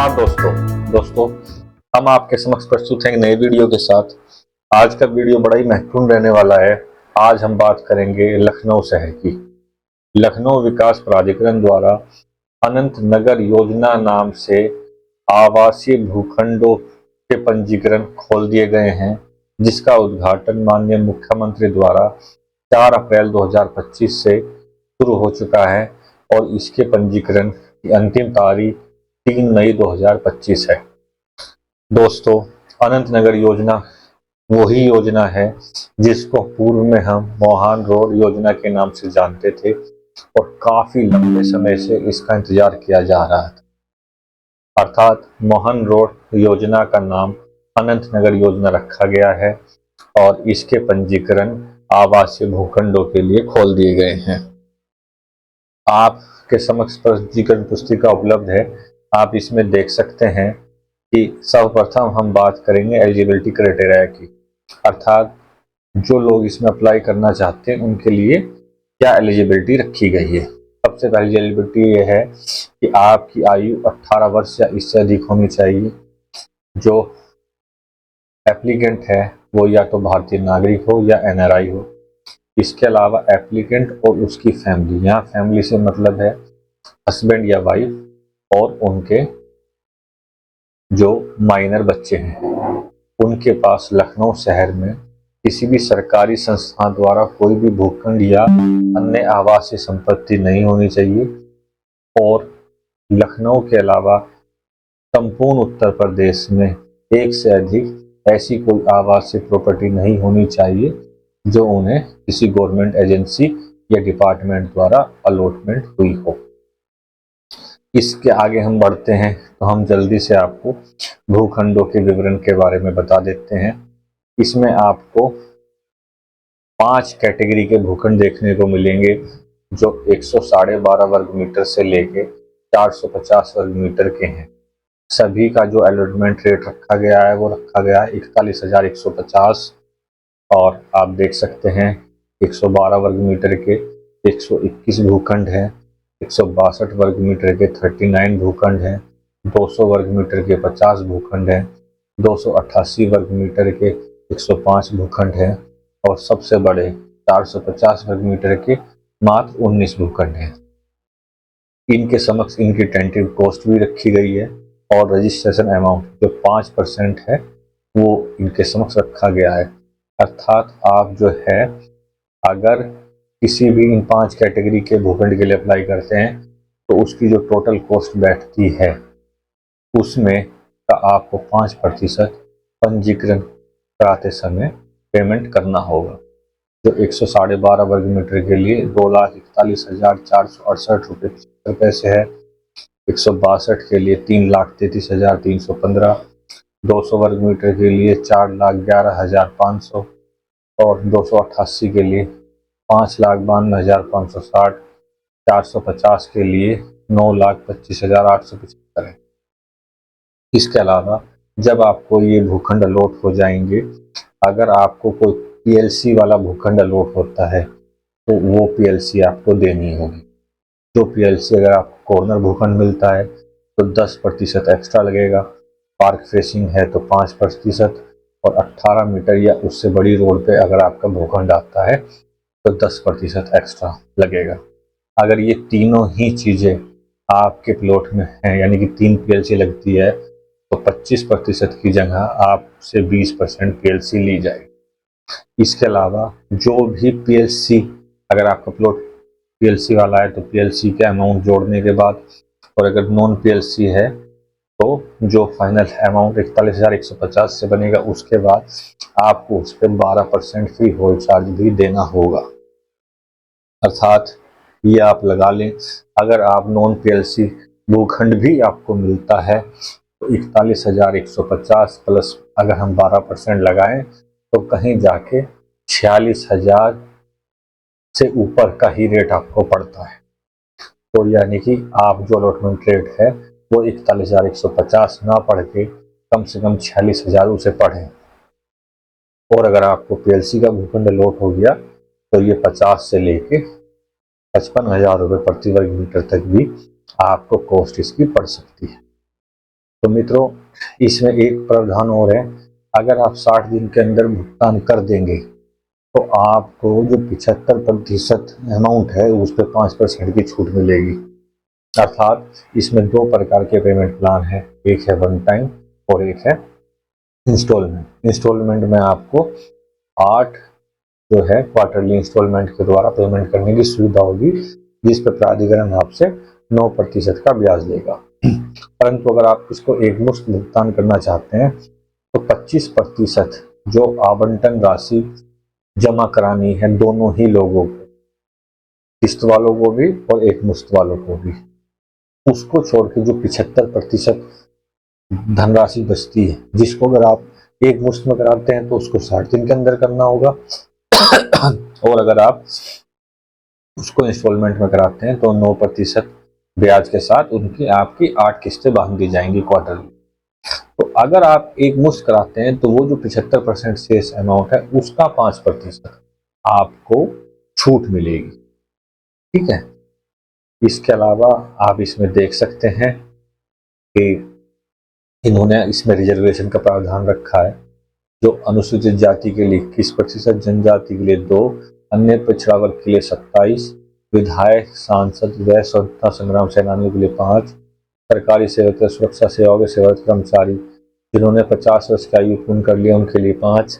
नमस्कार दोस्तों हम आपके समक्ष प्रस्तुत हैं एक नए वीडियो के साथ। आज का वीडियो बड़ा ही महत्वपूर्ण रहने वाला है। आज हम बात करेंगे लखनऊ शहर की। लखनऊ विकास प्राधिकरण द्वारा अनंत नगर योजना नाम से आवासीय भूखंडों के पंजीकरण खोल दिए गए हैं, जिसका उद्घाटन माननीय मुख्यमंत्री द्वारा 4 अप्रैल 2025 से शुरू हो चुका है और इसके पंजीकरण की अंतिम तारीख 3 मई 2025 है। दोस्तों, अनंत नगर योजना वही योजना है जिसको पूर्व में हम मोहन रोड योजना के नाम से जानते थे और काफी लंबे समय से इसका इंतजार किया जा रहा था। अर्थात मोहन रोड योजना का नाम अनंत नगर योजना रखा गया है और इसके पंजीकरण आवासीय भूखंडों के लिए खोल दिए गए हैं। आपके समक्ष पंजीकरण पुस्तिका उपलब्ध है। आप इसमें देख सकते हैं कि सर्वप्रथम हम बात करेंगे एलिजिबिलिटी क्राइटेरिया की, अर्थात जो लोग इसमें अप्लाई करना चाहते हैं उनके लिए क्या एलिजिबिलिटी रखी गई है। सबसे पहली एलिजिबिलिटी ये है कि आपकी आयु 18 वर्ष या इससे अधिक होनी चाहिए। जो एप्लीकेंट है वो या तो भारतीय नागरिक हो या NRI हो। इसके अलावा एप्लीकेंट और उसकी फैमिली, यहाँ फैमिली से मतलब है हस्बैंड या वाइफ और उनके जो माइनर बच्चे हैं, उनके पास लखनऊ शहर में किसी भी सरकारी संस्था द्वारा कोई भी भूखंड या अन्य आवासीय संपत्ति नहीं होनी चाहिए और लखनऊ के अलावा संपूर्ण उत्तर प्रदेश में एक से अधिक ऐसी कोई आवासीय प्रॉपर्टी नहीं होनी चाहिए जो उन्हें किसी गवर्नमेंट एजेंसी या डिपार्टमेंट द्वारा अलॉटमेंट हुई हो। इसके आगे हम बढ़ते हैं तो हम जल्दी से आपको भूखंडों के विवरण के बारे में बता देते हैं। इसमें आपको 5 कैटेगरी के भूखंड देखने को मिलेंगे जो 112.5 वर्ग मीटर से लेके 450 वर्ग मीटर के हैं। सभी का जो अलॉटमेंट रेट रखा गया है वो रखा गया है 41,150 और आप देख सकते हैं 112 वर्ग मीटर के 121 भूखंड हैं, 162 वर्ग मीटर के 39 भूखंड हैं, 200 वर्ग मीटर के 50 भूखंड हैं, 288 वर्ग मीटर के 105 भूखंड हैं और सबसे बड़े 450 वर्ग मीटर के मात्र 19 भूखंड हैं। इनके समक्ष इनकी टेंटेटिव कॉस्ट भी रखी गई है और रजिस्ट्रेशन अमाउंट जो 5% है वो इनके समक्ष रखा गया है। अर्थात आप जो है अगर किसी भी इन 5 कैटेगरी के भूखंड के लिए अप्लाई करते हैं तो उसकी जो टोटल कॉस्ट बैठती है उसमें का आपको 5% पंजीकरण कराते समय पेमेंट करना होगा। जो 112.5 वर्ग मीटर के लिए 2,41,468 रुपये पैसे है, 162 के लिए 3,33,315, 200 वर्ग मीटर के लिए 4,11,500 और 288 के लिए 5,92,560, 450 के लिए 9,25,875 है। इसके अलावा जब आपको ये भूखंड अलॉट हो जाएंगे, अगर आपको कोई PLC वाला भूखंड अलॉट होता है तो वो PLC आपको देनी होगी। जो PLC अगर आपको कॉर्नर भूखंड मिलता है तो 10% एक्स्ट्रा लगेगा, पार्क फेसिंग है तो 5% और 18 मीटर या उससे बड़ी रोड पे अगर आपका भूखंड आता है तो 10% एक्स्ट्रा लगेगा। अगर ये तीनों ही चीज़ें आपके प्लॉट में हैं, यानी कि 3 PLC लगती है, तो 25% की जगह आपसे 20% PLC ली जाएगी। इसके अलावा जो भी PLC, अगर आपका प्लॉट PLC वाला है तो PLC के अमाउंट जोड़ने के बाद, और अगर नॉन PLC है तो जो फाइनल अमाउंट 41,150 से बनेगा उसके बाद आपको उस पर 12% फ्री होल्ड चार्ज भी देना होगा। अर्थात ये आप लगा लें, अगर आप नॉन PLC भूखंड भी आपको मिलता है तो 41,150 प्लस अगर हम 12% लगाएं तो कहीं जाके 46,000 से ऊपर का ही रेट आपको पड़ता है। तो यानी कि आप जो अलॉटमेंट रेट है वो 41,150 ना पढ़ के कम से कम 46,000 उसे पढ़ें। और अगर आपको PLC का भूखंड अलॉट हो गया तो ये 50 से लेके 55,000 रुपये प्रति वर्ग मीटर तक भी आपको कॉस्ट इसकी पड़ सकती है। तो मित्रों, इसमें एक प्रावधान और है, अगर आप 60 दिन के अंदर भुगतान कर देंगे तो आपको जो 75% अमाउंट है उस पर 5% की छूट मिलेगी। अर्थात इसमें दो प्रकार के पेमेंट प्लान है, एक है वन टाइम और एक है इंस्टॉलमेंट। इंस्टॉलमेंट में आपको 8 जो है क्वार्टरली इंस्टॉलमेंट के द्वारा पेमेंट करने की सुविधा होगी, जिस पर प्राधिकरण आपसे 9% का ब्याज लेगा। परंतु अगर आप इसको एक मुश्त भुगतान करना चाहते हैं तो 25% जो आवंटन राशि जमा करानी है दोनों ही लोगों को, किस्त वालों को भी और एक मुश्त वालों को भी, उसको छोड़ के जो 75% धनराशि बचती है, जिसको अगर आप एक मुश्त में कराते हैं तो उसको 60 दिन के अंदर करना होगा और अगर आप उसको इंस्टॉलमेंट में कराते हैं तो 9% ब्याज के साथ उनकी आपकी 8 किस्तें बांध दी जाएंगी क्वार्टरली। तो अगर आप एक मुश्त कराते हैं तो वो जो 75% शेष अमाउंट है उसका 5% आपको छूट मिलेगी। ठीक है। इसके अलावा आप इसमें देख सकते हैं कि इन्होंने इसमें रिजर्वेशन का प्रावधान रखा है, जो अनुसूचित जाति के लिए 21%, जनजाति के लिए 2, अन्य पिछड़ा वर्ग के लिए 27, विधायक, सांसद व स्वतंत्रता संग्राम सेनानियों के लिए 5, सरकारी सेवक, सुरक्षा सेवाओं के सेवारत कर्मचारी जिन्होंने 50 वर्ष की आयु पूर्ण कर लिया उनके लिए 5,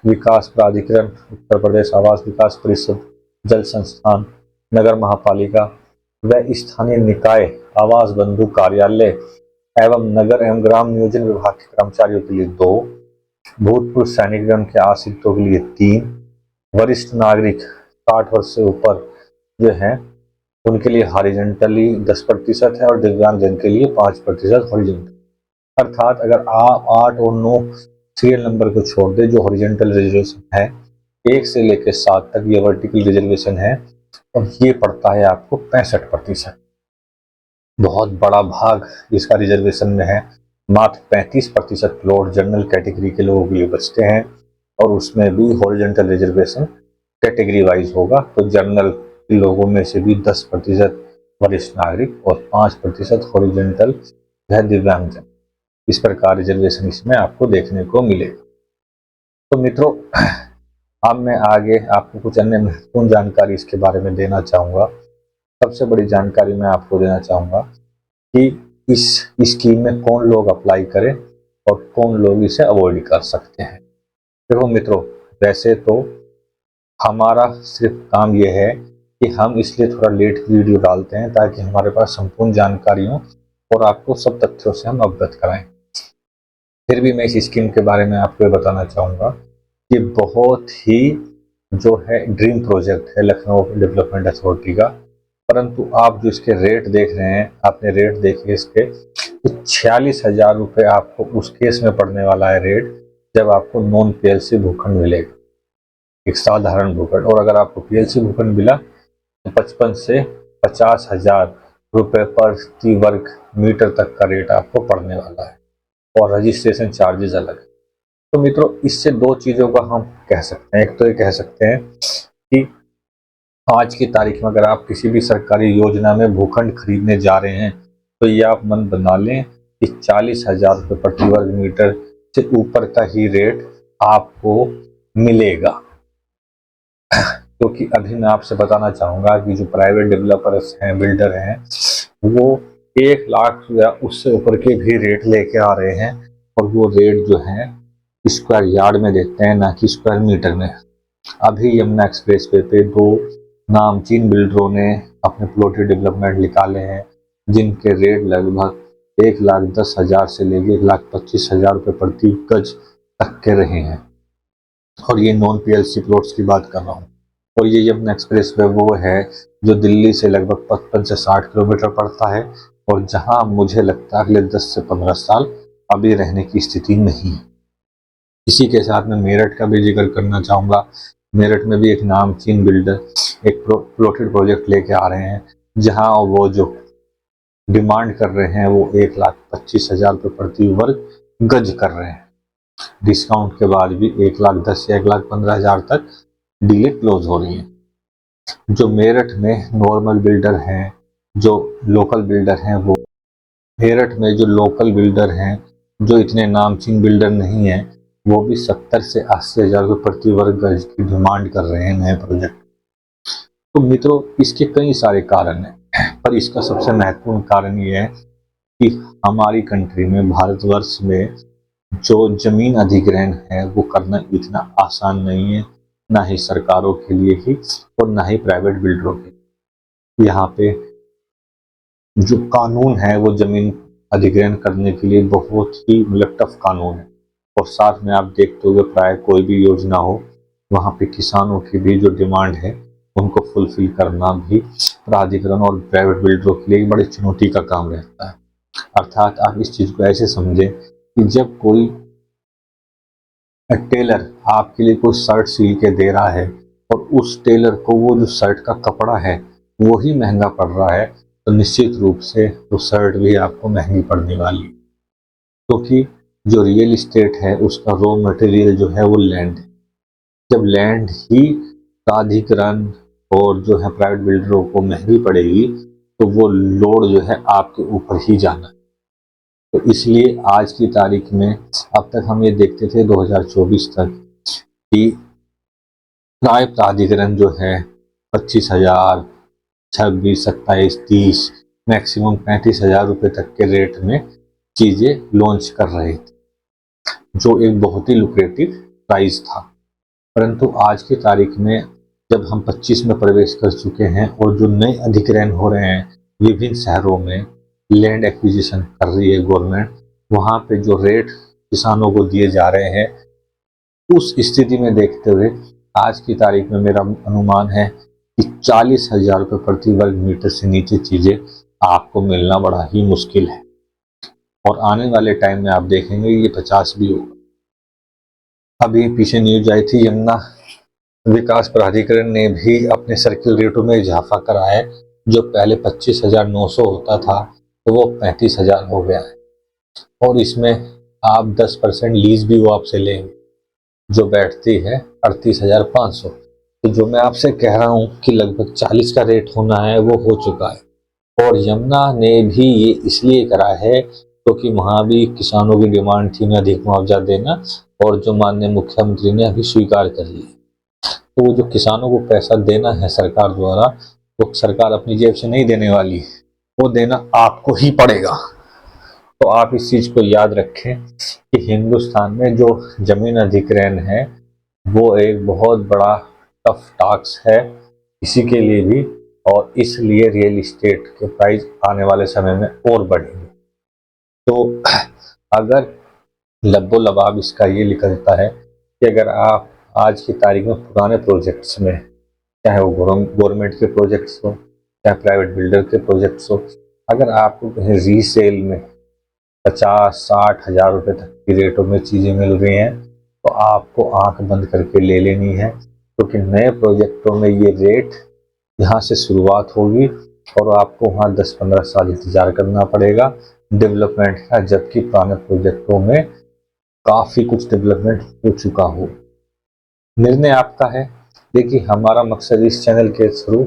विकास प्राधिकरण, उत्तर प्रदेश आवास विकास परिषद, जल संस्थान, नगर महापालिका व स्थानीय निकाय आवास बंधु कार्यालय एवं नगर एवं ग्राम नियोजन विभाग के कर्मचारियों के लिए 2, भूतपूर्व सैनिकगण के आश्रितों के लिए 3, वरिष्ठ नागरिक 60 वर्ष से ऊपर जो है उनके लिए हॉरिजॉन्टली 10% है और दिव्यांगजन के लिए 5% हॉरिजॉन्टल। अर्थात अगर आप 8 और 9 सीरियल नंबर को छोड़ दे, जो हॉरिजॉन्टल रिजर्वेशन है 1 से लेकर 7 तक ये वर्टिकल रिजर्वेशन है और ये पड़ता है आपको 65%। बहुत बड़ा भाग इसका रिजर्वेशन में है, मात्र 35% प्लॉट जनरल कैटेगरी के लोगों के लिए बचते हैं और उसमें भी हॉरिजॉन्टल रिजर्वेशन कैटेगरी वाइज होगा। तो जनरल लोगों में से भी 10% वरिष्ठ नागरिक और 5% हॉरिजॉन्टल व दिव्यांगजन, इस प्रकार रिजर्वेशन इसमें आपको देखने को मिलेगा। तो मित्रों, अब मैं आगे आपको कुछ अन्य महत्वपूर्ण जानकारी इसके बारे में देना चाहूँगा। सबसे बड़ी जानकारी मैं आपको देना चाहूँगा कि इस स्कीम में कौन लोग अप्लाई करें और कौन लोग इसे अवॉइड कर सकते हैं। देखो मित्रों, वैसे तो हमारा सिर्फ काम यह है कि हम इसलिए थोड़ा लेट वीडियो डालते हैं ताकि हमारे पास संपूर्ण जानकारी हो और आपको सब तथ्यों से हम अवगत कराएं। फिर भी मैं इस स्कीम के बारे में आपको ये बताना चाहूँगा कि बहुत ही जो है ड्रीम प्रोजेक्ट है लखनऊ डेवलपमेंट अथॉरिटी का, परंतु आप जो इसके रेट देख रहे हैं, आपने रेट देखे इसके, तो 46,000 रुपये आपको उस केस में पड़ने वाला है रेट जब आपको नॉन पीएलसी भूखंड मिलेगा, एक साधारण भूखंड। और अगर आपको पीएलसी भूखंड मिला तो 55 से 50,000 रुपये प्रति वर्ग मीटर तक का रेट आपको पड़ने वाला है और रजिस्ट्रेशन चार्जेस अलग है। तो मित्रों, इससे दो चीज़ों का हम कह सकते हैं। एक तो ये कह सकते हैं कि आज की तारीख में अगर आप किसी भी सरकारी योजना में भूखंड खरीदने जा रहे हैं तो ये आप मन बना लें कि 40,000 रुपये प्रति वर्ग मीटर से ऊपर का ही रेट आपको मिलेगा। क्योंकि अभी मैं आपसे बताना चाहूँगा कि जो प्राइवेट डेवलपर्स हैं, बिल्डर हैं, वो 1 लाख या उससे ऊपर के भी रेट लेके आ रहे हैं और वो रेट जो है स्क्वायर यार्ड में देते हैं, ना कि स्क्वायर मीटर में। अभी यमुना एक्सप्रेस वे पे 2 नामचीन बिल्डरों ने अपने प्लॉटेड डेवलपमेंट निकाले हैं जिनके रेट लगभग 1,10,000 से लेकर 1,25,000 रुपये प्रति गज तक के रहे हैं और ये नॉन पीएलसी प्लॉट्स की बात कर रहा हूँ। और ये यमुना एक्सप्रेस वे वो है जो दिल्ली से लगभग 55 से 60 किलोमीटर पड़ता है और जहाँ मुझे लगता है अगले 10 से 15 साल अभी रहने की स्थिति नहीं है। इसी के साथ मैं मेरठ का भी जिक्र करना चाहूँगा। मेरठ में भी एक नामचीन बिल्डर एक प्लॉटेड प्रोजेक्ट लेके आ रहे हैं जहां वो जो डिमांड कर रहे हैं वो 1,25,000 रुपये प्रति वर्ग गज कर रहे हैं। डिस्काउंट के बाद भी 1,10,000 या 1,15,000 तक डीलें क्लोज हो रही हैं। जो मेरठ में नॉर्मल बिल्डर हैं, जो लोकल बिल्डर हैं, वो मेरठ में जो लोकल बिल्डर हैं, जो इतने नामचीन बिल्डर नहीं हैं, वो भी 70 से 80 हज़ार रुपये प्रति वर्ग गज की डिमांड कर रहे हैं नए प्रोजेक्ट। तो मित्रों, इसके कई सारे कारण हैं, पर इसका सबसे महत्वपूर्ण कारण ये है कि हमारी कंट्री में, भारतवर्ष में, जो जमीन अधिग्रहण है वो करना इतना आसान नहीं है, ना ही सरकारों के लिए ही और ना ही प्राइवेट बिल्डरों के लिए। यहाँ पे जो कानून है वो जमीन अधिग्रहण करने के लिए बहुत ही मतलब टफ कानून है। और साथ में आप देखते हो प्राय कोई भी योजना हो, वहाँ पे किसानों की भी जो डिमांड है उनको फुलफिल करना भी प्राधिकरण और प्राइवेट बिल्डरों के लिए एक बड़ी चुनौती का काम रहता है। अर्थात आप इस चीज़ को ऐसे समझें कि जब कोई टेलर आपके लिए कोई शर्ट सिल के दे रहा है और उस टेलर को वो जो शर्ट का कपड़ा है वो ही महंगा पड़ रहा है, तो निश्चित रूप से वो शर्ट भी आपको महंगी पड़ने वाली है। क्योंकि जो रियल इस्टेट है उसका रॉ मटेरियल जो है वो लैंड है। जब लैंड ही प्राधिकरण और जो है प्राइवेट बिल्डरों को महंगी पड़ेगी, तो वो लोड जो है आपके ऊपर ही जाना है। तो इसलिए आज की तारीख में, अब तक हम ये देखते थे 2024 तक कि प्राय प्राधिकरण जो है 25,000, 26, 27, 30, मैक्सिमम 35,000 रुपये तक के रेट में चीज़ें लॉन्च कर रहे थे, जो एक बहुत ही लुक्रेटिव प्राइस था। परंतु आज की तारीख में जब हम 25 में प्रवेश कर चुके हैं और जो नए अधिग्रहण हो रहे हैं विभिन्न शहरों में, लैंड एक्विजिशन कर रही है गवर्नमेंट, वहाँ पे जो रेट किसानों को दिए जा रहे हैं, उस स्थिति में देखते हुए आज की तारीख में मेरा अनुमान है कि 40,000 रुपये प्रति वर्ग मीटर से नीचे चीज़ें आपको मिलना बड़ा ही मुश्किल है। और आने वाले टाइम में आप देखेंगे ये 50 भी होगा। अभी पीछे न्यूज आई थी, यमुना विकास प्राधिकरण ने भी अपने सर्किल रेटों में इजाफा करा है। जो पहले 25,900 होता था तो वो 35,000 हो गया है। और इसमें आप 10% लीज भी वो आपसे लेंगे, जो बैठती है 38,500। तो जो मैं आपसे कह रहा हूँ कि लगभग 40 का रेट होना है वो हो चुका है। और यमुना ने भी ये इसलिए करा है क्योंकि वहाँ भी किसानों की डिमांड थी ना अधिक मुआवजा देना, और जो माननीय मुख्यमंत्री ने अभी स्वीकार कर लिया। तो वो जो किसानों को पैसा देना है सरकार द्वारा, वो सरकार अपनी जेब से नहीं देने वाली, वो देना आपको ही पड़ेगा। तो आप इस चीज़ को याद रखें कि हिंदुस्तान में जो जमीन अधिग्रहण है वो एक बहुत बड़ा टफ टास्क है किसी के लिए भी, और इसलिए रियल इस्टेट के प्राइस आने वाले समय में और बढ़ेंगे। तो अगर लब्बो लबाब इसका ये निकलता है कि अगर आप आज की तारीख में पुराने प्रोजेक्ट्स में, चाहे वो गवर्नमेंट के प्रोजेक्ट्स हो चाहे प्राइवेट बिल्डर के प्रोजेक्ट्स हो, अगर आपको कहीं रीसेल में 50-60 हज़ार रुपये तक की रेटों में चीज़ें मिल रही हैं, तो आपको आंख बंद करके ले लेनी है। क्योंकि नए प्रोजेक्टों में ये रेट यहाँ से शुरुआत होगी और आपको वहाँ 10-15 साल इंतज़ार करना पड़ेगा डेवलपमेंट का, जबकि पुराने प्रोजेक्टों में काफ़ी कुछ डेवलपमेंट हो चुका हो। निर्णय आपका है। देखिए, हमारा मकसद इस चैनल के थ्रू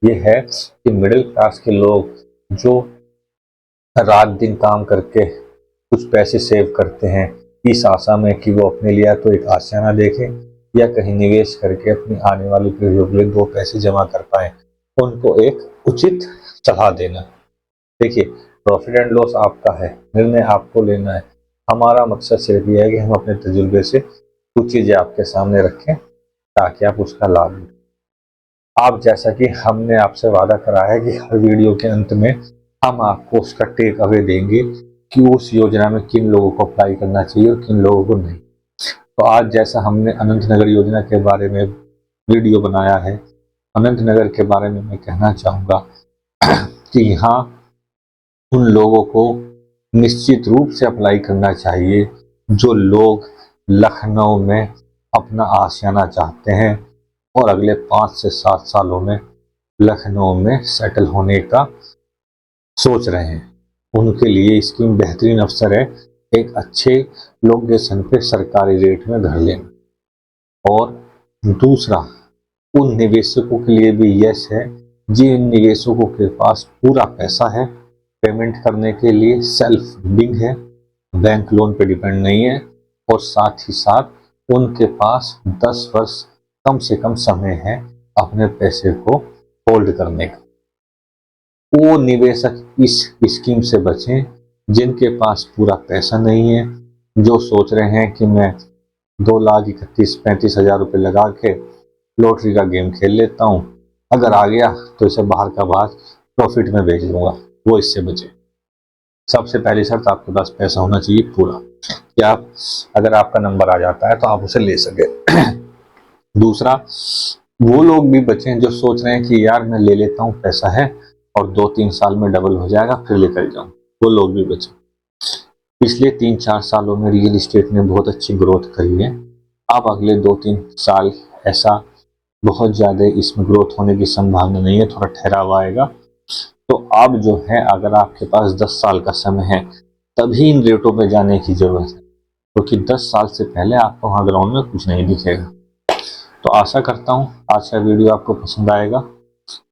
ये है कि मिडिल क्लास के लोग जो रात दिन काम करके कुछ पैसे सेव करते हैं, इस आशा में कि वो अपने लिए तो एक आशियाना देखें या कहीं निवेश करके अपनी आने वाली पीढ़ियों के लिए 2 पैसे जमा कर पाएँ, उनको एक उचित सलाह देना। देखिए, प्रॉफिट एंड लॉस आपका है, निर्णय आपको लेना है। हमारा मकसद सिर्फ ये है कि हम अपने तजुर्बे से कुछ चीज़ें आपके सामने रखें ताकि आप उसका लाभ लें। आप जैसा कि हमने आपसे वादा करा है कि हर वीडियो के अंत में हम आपको उसका टेक अवे देंगे कि उस योजना में किन लोगों को अप्लाई करना चाहिए और किन लोगों को नहीं। तो आज जैसा हमने अनंत नगर योजना के बारे में वीडियो बनाया है, अनंत नगर के बारे में मैं कहना चाहूँगा कि यहाँ उन लोगों को निश्चित रूप से अप्लाई करना चाहिए जो लोग लखनऊ में अपना आशियाना चाहते हैं और अगले 5 से 7 सालों में लखनऊ में सेटल होने का सोच रहे हैं। उनके लिए स्कीम बेहतरीन अवसर है एक अच्छे लोकेशन पे सरकारी रेट में घर लेना। और दूसरा, उन निवेशकों के लिए भी यस है जिन निवेशकों के पास पूरा पैसा है, पेमेंट करने के लिए सेल्फ फंडिंग है, बैंक लोन पे डिपेंड नहीं है, और साथ ही साथ उनके पास 10 वर्ष कम से कम समय है अपने पैसे को होल्ड करने का। वो निवेशक इस स्कीम से बचें जिनके पास पूरा पैसा नहीं है, जो सोच रहे हैं कि मैं 2,31,35,000 रुपये लगा के लॉटरी का गेम खेल लेता हूँ, अगर आ गया तो इसे बाहर का बाहर प्रॉफिट में बेच दूंगा, वो इससे बचे। सबसे पहली शर्त, आपके पास पैसा होना चाहिए पूरा, कि आप अगर आपका नंबर आ जाता है तो आप उसे ले सके। दूसरा, वो लोग भी बचें जो सोच रहे हैं कि यार मैं ले लेता हूँ, पैसा है और 2-3 साल में डबल हो जाएगा फिर लेकर जाऊँ, वो लोग भी बचें। पिछले 3-4 सालों में रियल एस्टेट ने बहुत अच्छी ग्रोथ करी है। अब अगले 2-3 साल ऐसा बहुत ज़्यादा इसमें ग्रोथ होने की संभावना नहीं है, थोड़ा ठहराव आएगा। तो अब जो है, अगर आपके पास 10 साल का समय है तभी इन रेटों पे जाने की ज़रूरत है, क्योंकि 10 साल से पहले आपको वहाँ ग्राउंड में कुछ नहीं दिखेगा। तो आशा करता हूँ आज का वीडियो आपको पसंद आएगा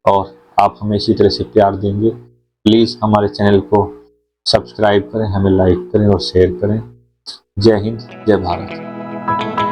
और आप हमें इसी तरह से प्यार देंगे। प्लीज़ हमारे चैनल को सब्सक्राइब करें, हमें लाइक करें और शेयर करें। जय हिंद, जय भारत।